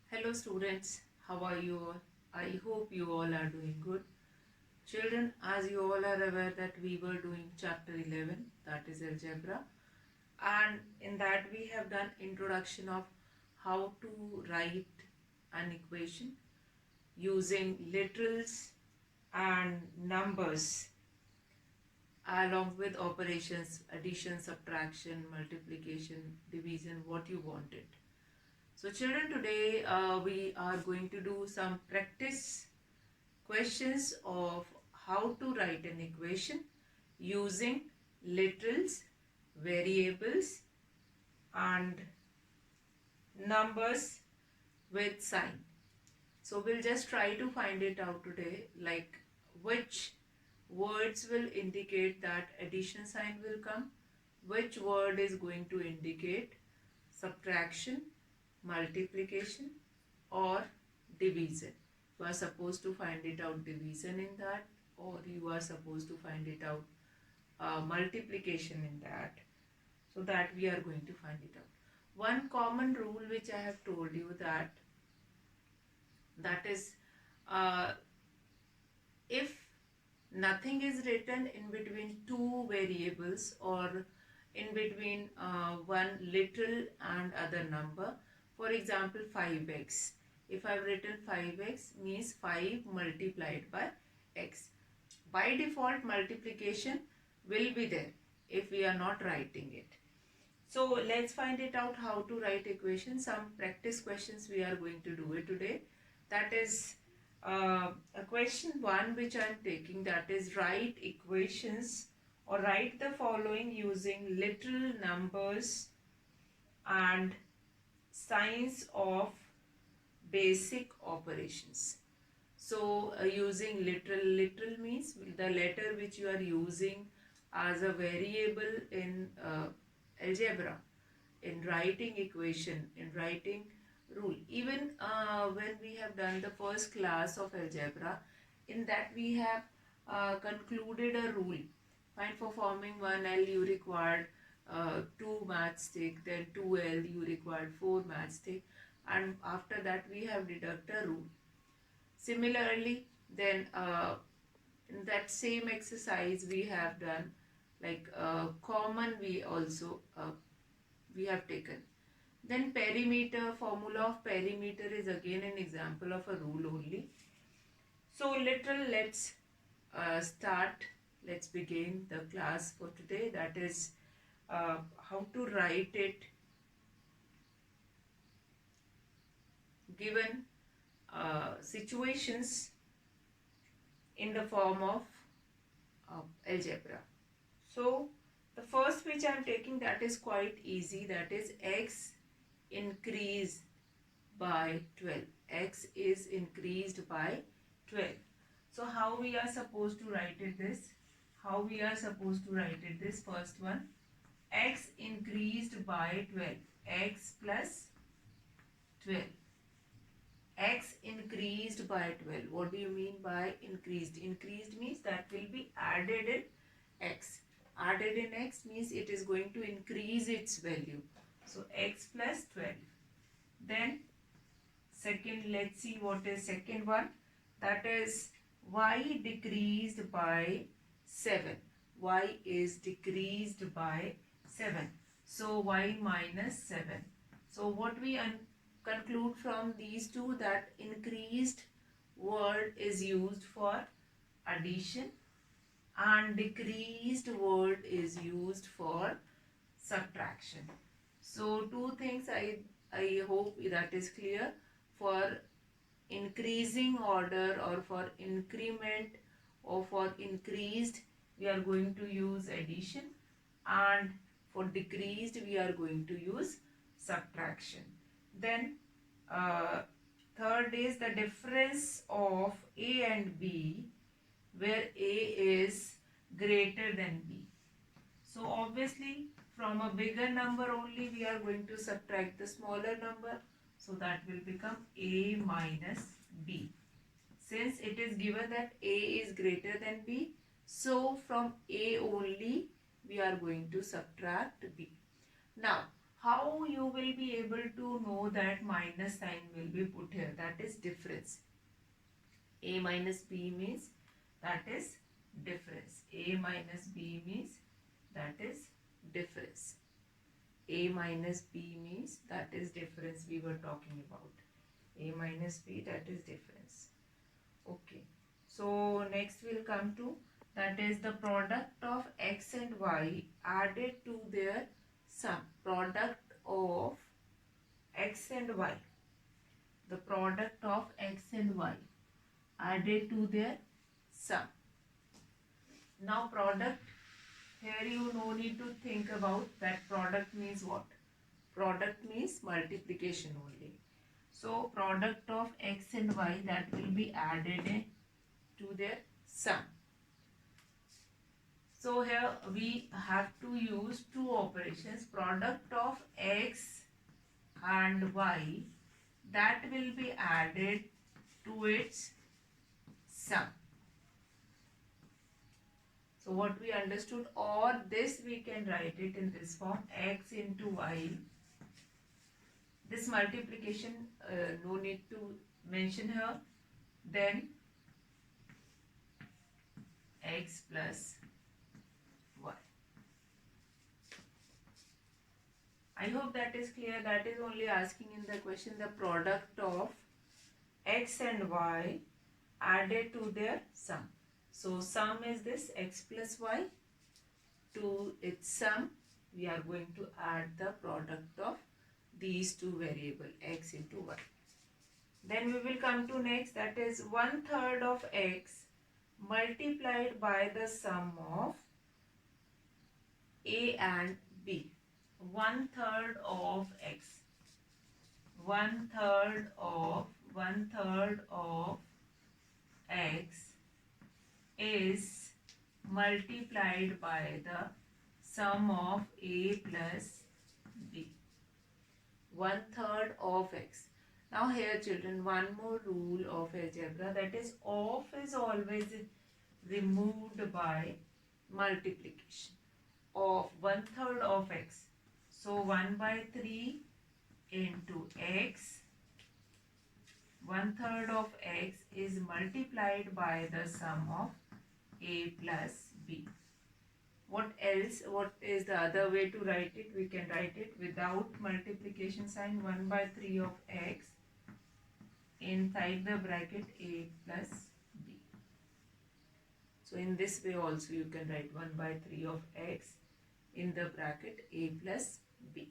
Hello students, how are you all? I hope you all are doing good. Children, as you all are aware that we were doing chapter 11, that is algebra, and in that we have done introduction of how to write an equation using literals and numbers along with operations, addition, subtraction, multiplication, division, what you wanted. So children, today we are going to do some practice questions of how to write an equation using literals, variables and numbers with sign. So we'll just try to find it out today, like which words will indicate that addition sign will come, which word is going to indicate subtraction, multiplication or division. You are supposed to find it out division in that, or you are supposed to find it out multiplication in that. So that we are going to find it out. One common rule which I have told you that is uh, if nothing is written in between two variables or in between one literal and other number, for example 5x, if I've written 5x means 5 multiplied by x, by default multiplication will be there if we are not writing it. So let's find it out how to write equation. Some practice questions we are going to do it today. That is a question 1 which I am taking, that is write equations or write the following using literal numbers and signs of basic operations. So using literal means the letter which you are using as a variable in algebra, in writing equation, in writing rule. Even when we have done the first class of algebra, in that we have concluded a rule. Find for forming 1L you required 2 matchstick, then 2L you required 4 matchstick, and after that we have deducted a rule. Similarly, then in that same exercise we have done like common we also we have taken. Then perimeter, formula of perimeter is again an example of a rule only. So let's start, let's begin the class for today, that is how to write it given situations in the form of algebra. So the first which I am taking, that is quite easy, that is x increased by 12. X is increased by 12. So how we are supposed to write it this? How we are supposed to write it this? First one, x increased by 12. X plus 12. X increased by 12. What do you mean by increased? Increased means that will be added in x. Added in x means it is going to increase its value. So x plus 12. Then second, let's see what is second one. That is y decreased by 7. Y is decreased by 7. So y minus 7. So what we conclude from these two, that increased word is used for addition and decreased word is used for subtraction. So two things I hope that is clear. For increasing order or for increment or for increased we are going to use addition, and for decreased we are going to use subtraction. Then third is the difference of A and B, where A is greater than B. So obviously from a bigger number only we are going to subtract the smaller number. So that will become A minus B. Since it is given that A is greater than B, so from A only we are going to subtract B. Now how you will be able to know that minus sign will be put here? That is difference. A minus B means that is difference. A minus B means that is difference. A minus B means that is difference we were talking about. A minus B, that is difference. Okay. So next we'll come to, that is the product of X and Y added to their sum. Product of X and Y. The product of X and Y added to their sum. Now product, here you no need to think about that. Product means what? Product means multiplication only. So product of X and Y, that will be added to their sum. So here we have to use two operations. Product of X and Y, that will be added to its sum. So what we understood, or this we can write it in this form, X into Y. This multiplication no need to mention here. Then X plus Y. I hope that is clear. That is only asking in the question the product of X and Y added to their sum. So sum is this X plus Y. To its sum we are going to add the product of these two variables, X into Y. Then we will come to next, that is 1/3 of X multiplied by the sum of A and B. 1/3 of X. 1/3 of X is multiplied by the sum of A plus B. 1/3 of X. Now here children, one more rule of algebra, that is of is always removed by multiplication. Of 1/3 of X. So 1/3 into X. 1/3 of X is multiplied by the sum of A plus B. What else? What is the other way to write it? We can write it without multiplication sign. 1/3 of X inside the bracket A plus B. So in this way also you can write 1/3 of X in the bracket A plus B.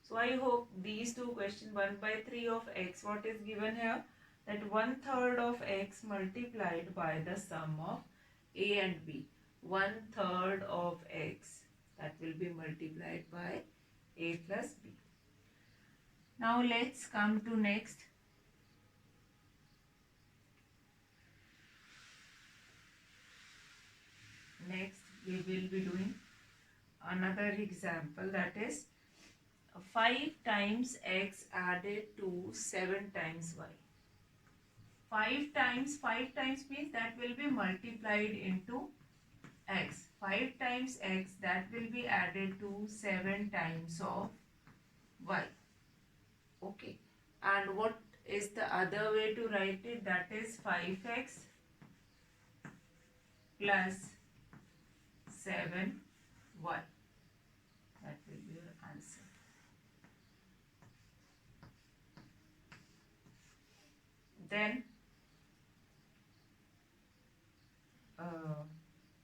So I hope these two questions, 1/3 of X, what is given here? That 1/3 of X multiplied by the sum of A and B. 1/3 of X, that will be multiplied by A plus B. Now let's come to next. Next we will be doing another example, that is 5 times X added to 7 times Y. 5 times means that will be multiplied into X. 5 times X, that will be added to 7 times of Y. Okay. And what is the other way to write it? That is 5X plus 7Y. That will be your answer. Then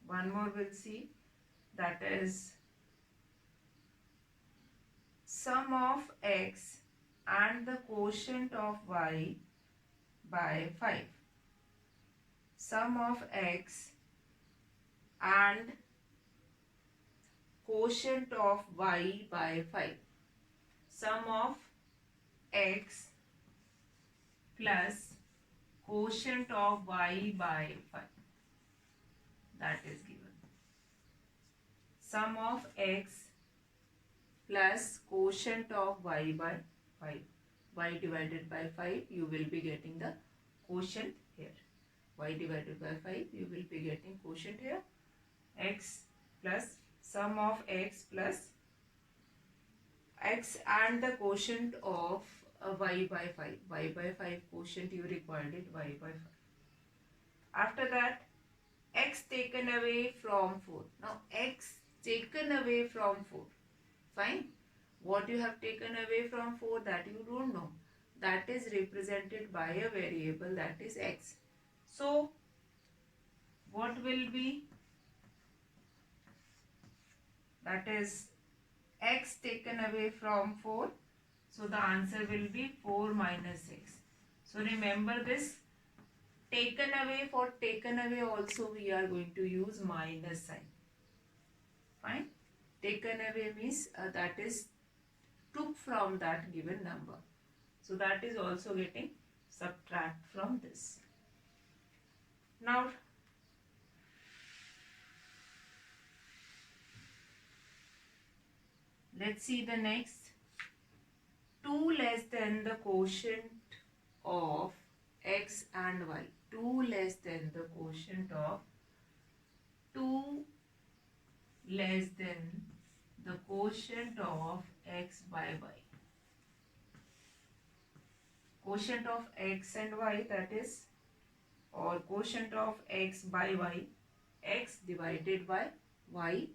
one more we'll see, that is sum of X and the quotient of Y by 5. Sum of X and quotient of Y by 5. Sum of X plus quotient of Y by 5. That is given. Sum of X plus quotient of Y by 5. Y divided by 5, you will be getting the quotient here. Y divided by 5, you will be getting quotient here. X plus sum of X plus x and the quotient of y by 5. Y by 5 quotient you required it, y by 5. After that, x taken away from 4. Now x taken away from 4. Fine. What you have taken away from 4, that you don't know. That is represented by a variable, that is x. So what will be? That is x taken away from 4. So the answer will be 4 minus 6. So remember this. Taken away, for taken away also we are going to use minus sign. Fine. Taken away means that is took from that given number. So that is also getting subtract from this. Now let's see the next. 2 less than the quotient of x and y. 2 less than the quotient of 2 less than the quotient of x by y. Quotient of x and y, that is, or quotient of x by y, x divided by y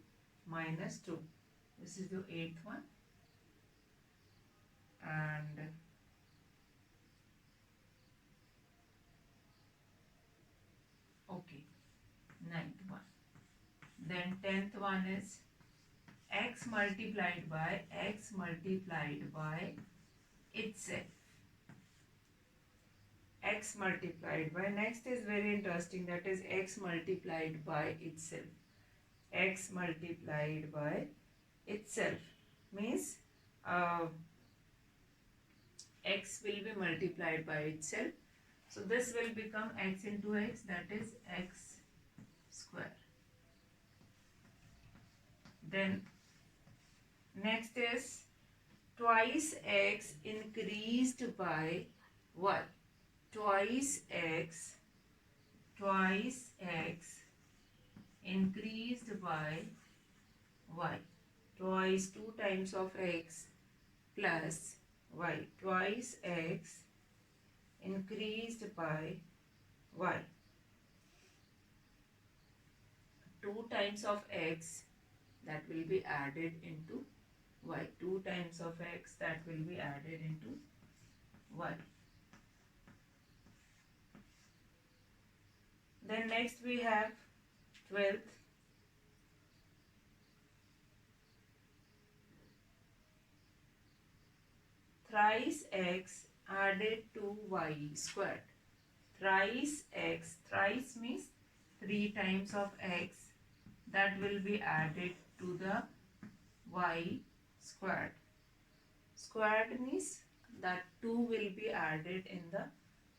minus 2. This is the 8th one. And okay, 9th one. Then 10th one is x multiplied by itself. X multiplied by, next is very interesting, that is x multiplied by itself. X multiplied by itself means x will be multiplied by itself. So this will become x into x, that is x square. Then next is twice x increased by y. Twice x increased by y. Twice 2 times of x plus y. Twice x increased by y. 2 times of x, that will be added into y. 2 times of x, that will be added into y. Then next we have 12th. Thrice x added to y squared. Thrice x, thrice means 3 times of x, that will be added to the y squared. Squared means that 2 will be added in the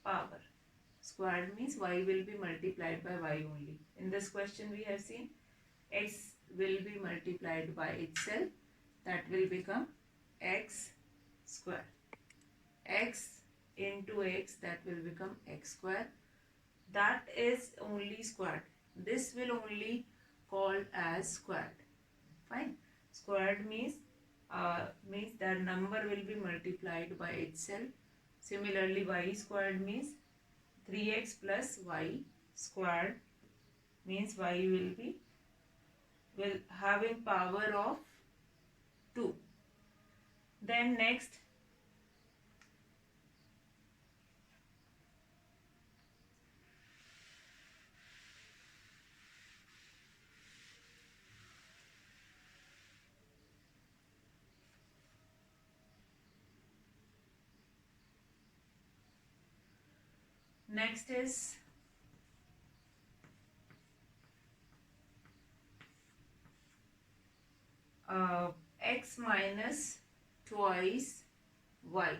power. Squared means y will be multiplied by y only. In this question we have seen x will be multiplied by itself, that will become x square. X into x, that will become x square. That is only squared. This will only called as squared. Fine. Squared means that number will be multiplied by itself. Similarly, y squared means 3x plus y squared means y will having power of 2. Then next is x minus twice y.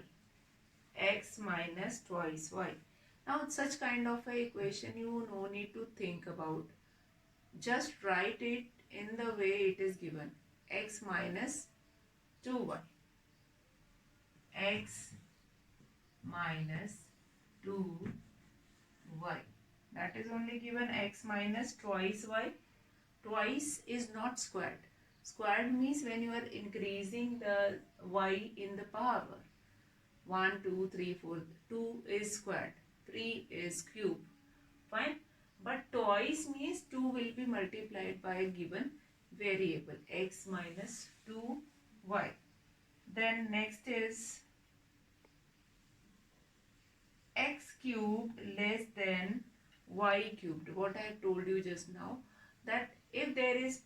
X minus twice y. Now such kind of a equation you no need to think about. Just write it in the way it is given. X minus 2y. X minus 2y. That is only given x minus twice y. Twice is not squared. Squared means when you are increasing the y in the power. 1, 2, 3, 4. 2 is squared. 3 is cube. Fine. But twice means 2 will be multiplied by a given variable x minus 2y. Then next is x cubed less than y cubed. What I have told you just now, that if there is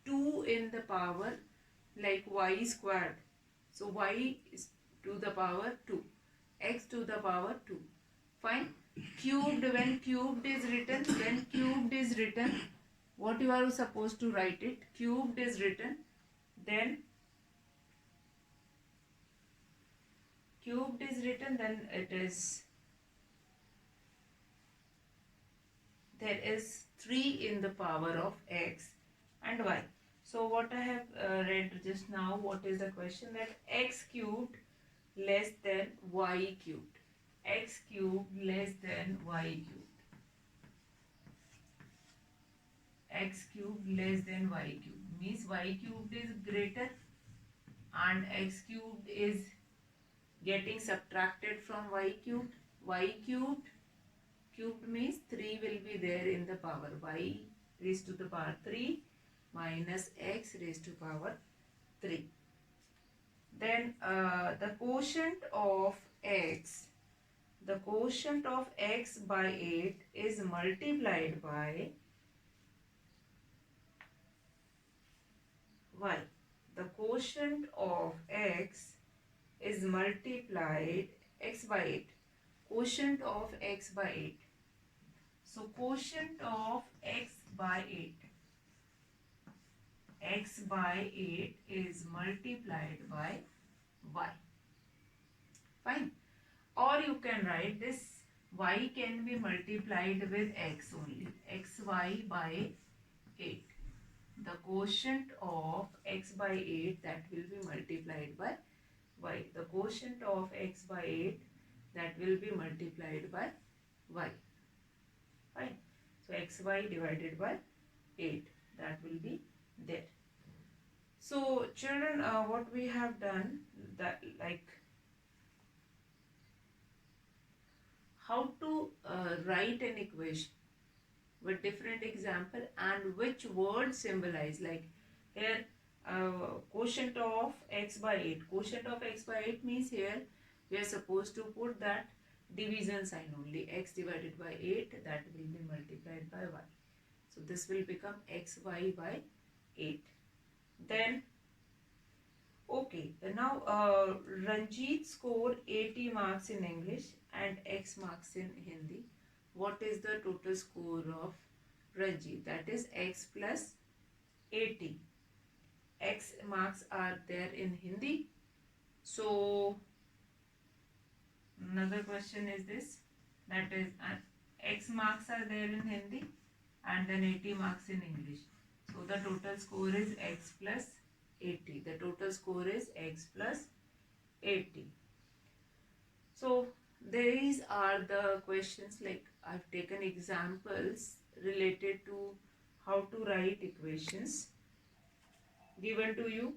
2 in the power like y squared, so y is to the power 2, x to the power 2. Fine. Cubed, when cubed is written, what you are supposed to write it? Cubed is written, then then it is, there is 3 in the power of x and y. So what I have read just now, what is the question? That x cubed less than y cubed. X cubed less than y cubed. X cubed less than y cubed means y cubed is greater and x cubed is getting subtracted from y cubed. Y cubed means 3 will be there in the power. Y raised to the power 3 minus x raised to power 3. Then the quotient of x by 8 is multiplied by y. The quotient of x is multiplied x by 8. Quotient of x by 8. So quotient of x by 8. X by 8 is multiplied by y. Fine. Or you can write this, y can be multiplied with x only. Xy by 8. The quotient of x by 8, that will be multiplied by y. The quotient of x by 8, that will be multiplied by y. Fine. So xy divided by 8, that will be there. So children, what we have done, that like how to write an equation with different example and which word symbolize, like here quotient of x by 8. Quotient of x by 8 means here we are supposed to put that division sign only. X divided by 8, that will be multiplied by y. So this will become xy by 8. Then okay, now Ranjit scored 80 marks in English and X marks in Hindi. What is the total score of Ranjit? That is X plus 80. X marks are there in Hindi. So another question is this, that is X marks are there in Hindi and then 80 marks in English. So the total score is X plus 80. The total score is X plus 80. So these are the questions, like I've taken examples related to how to write equations given to you,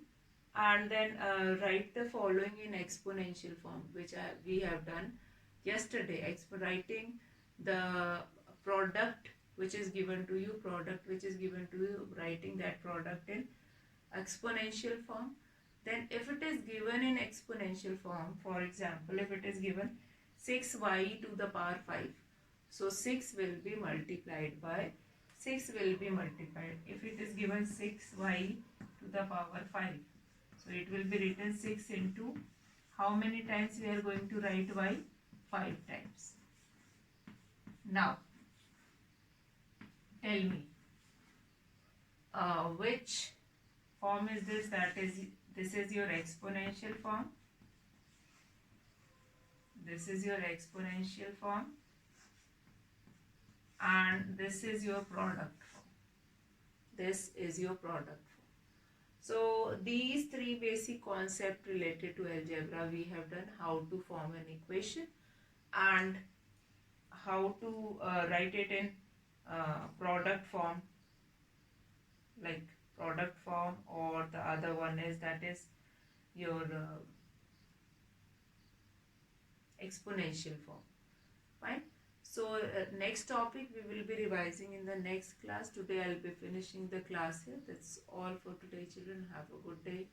and then write the following in exponential form, which we have done yesterday. Writing the product which is given to you, writing that product in exponential form. Then if it is given in exponential form, for example, if it is given 6y to the power 5, so 6 will be multiplied by, if it is given 6y to the power 5, so it will be written 6 into, how many times we are going to write y? 5 times. Now tell me which form is this? That is, this is your exponential form. This is your exponential form. And this is your product form. This is your product form. So these three basic concepts related to algebra we have done: how to form an equation and how to write it in product form, like product form, or the other one is that is your exponential form. Fine. So next topic we will be revising in the next class. Today I'll be finishing the class here. That's all for today, children. Have a good day.